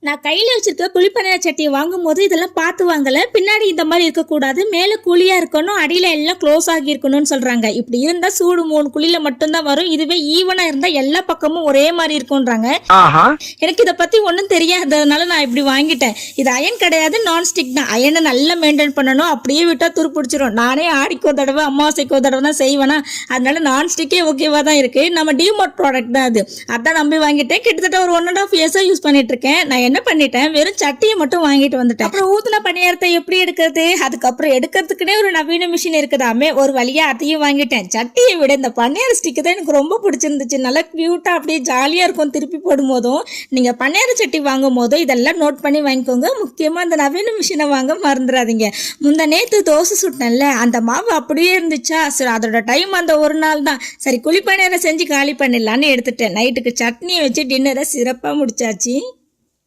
நான் கையில் வச்சிருக்க குழிப்பணியார சட்டியை வாங்கும் போது இதெல்லாம் பார்த்து வாங்கல. பின்னாடி இந்த மாதிரி இருக்கக்கூடாது, மேலே குழியா இருக்கணும், அடியில் எல்லாம் க்ளோஸ் ஆகி இருக்கணும்னு சொல்றாங்க. இப்படி இருந்தால் சூடு 3 குழியில மட்டும்தான் வரும். இதுவே ஈவனா இருந்தால் எல்லா பக்கமும் ஒரே மாதிரி இருக்கும்ன்றாங்க. எனக்கு இதை பத்தி ஒன்றும் தெரியாததுனால நான் இப்படி வாங்கிட்டேன். இது அயன் கிடையாது, நான்ஸ்டிக் தான். அயனை நல்லா மெயின்டைன் பண்ணணும், அப்படியே விட்டா துரு பிடிச்சிரும். நானே ஆடிக்கு ஒரு தடவை அமாவாசைக்கு ஒரு தடவை தான் செய்வேனா, அதனால நான்ஸ்டிக்கே ஓகேவா தான் இருக்கு. நம்ம டிமார்ட் ப்ராடக்ட் தான் அது, அதான் நம்பி வாங்கிட்டேன். கிட்டத்தட்ட ஒரு 1.5 இயர்ஸா யூஸ் பண்ணிட்டு இருக்கேன். நான் என்ன பண்ணிட்டேன், வெறும் சட்டியை மட்டும் வாங்கிட்டு வந்துட்டேன். அப்புறம் ஊத்துன பணியாரத்தை எப்படி எடுக்கிறது, அதுக்கப்புறம் எடுக்கிறதுக்குனே ஒரு நவீன மிஷின் இருக்குதாமே, ஒரு வழியா அதையும் வாங்கிட்டேன். சட்டியை விட இந்த பணியார ஸ்டிக்கு தான் எனக்கு ரொம்ப பிடிச்சிருந்துச்சு. நல்லா கியூட்டா அப்படியே ஜாலியா இருக்கும். திருப்பி போடும் போதும் நீங்க பணியார சட்டி வாங்கும் போதும் இதெல்லாம் நோட் பண்ணி வாங்கிக்கோங்க. முக்கியமா இந்த நவீன மிஷினை வாங்க மறந்துடாதீங்க. நேத்து தோசை சுட்டேன்ல, அந்த மாவு அப்படியே இருந்துச்சா, சரி அதோட டைம் அந்த ஒரு நாள் தான், சரி குழிப்பணியாரம் செஞ்சு காலி பண்ணிடலான்னு எடுத்துட்டேன். நைட்டுக்கு சட்னியை வச்சு டின்னரை சிறப்பா முடிச்சாச்சு.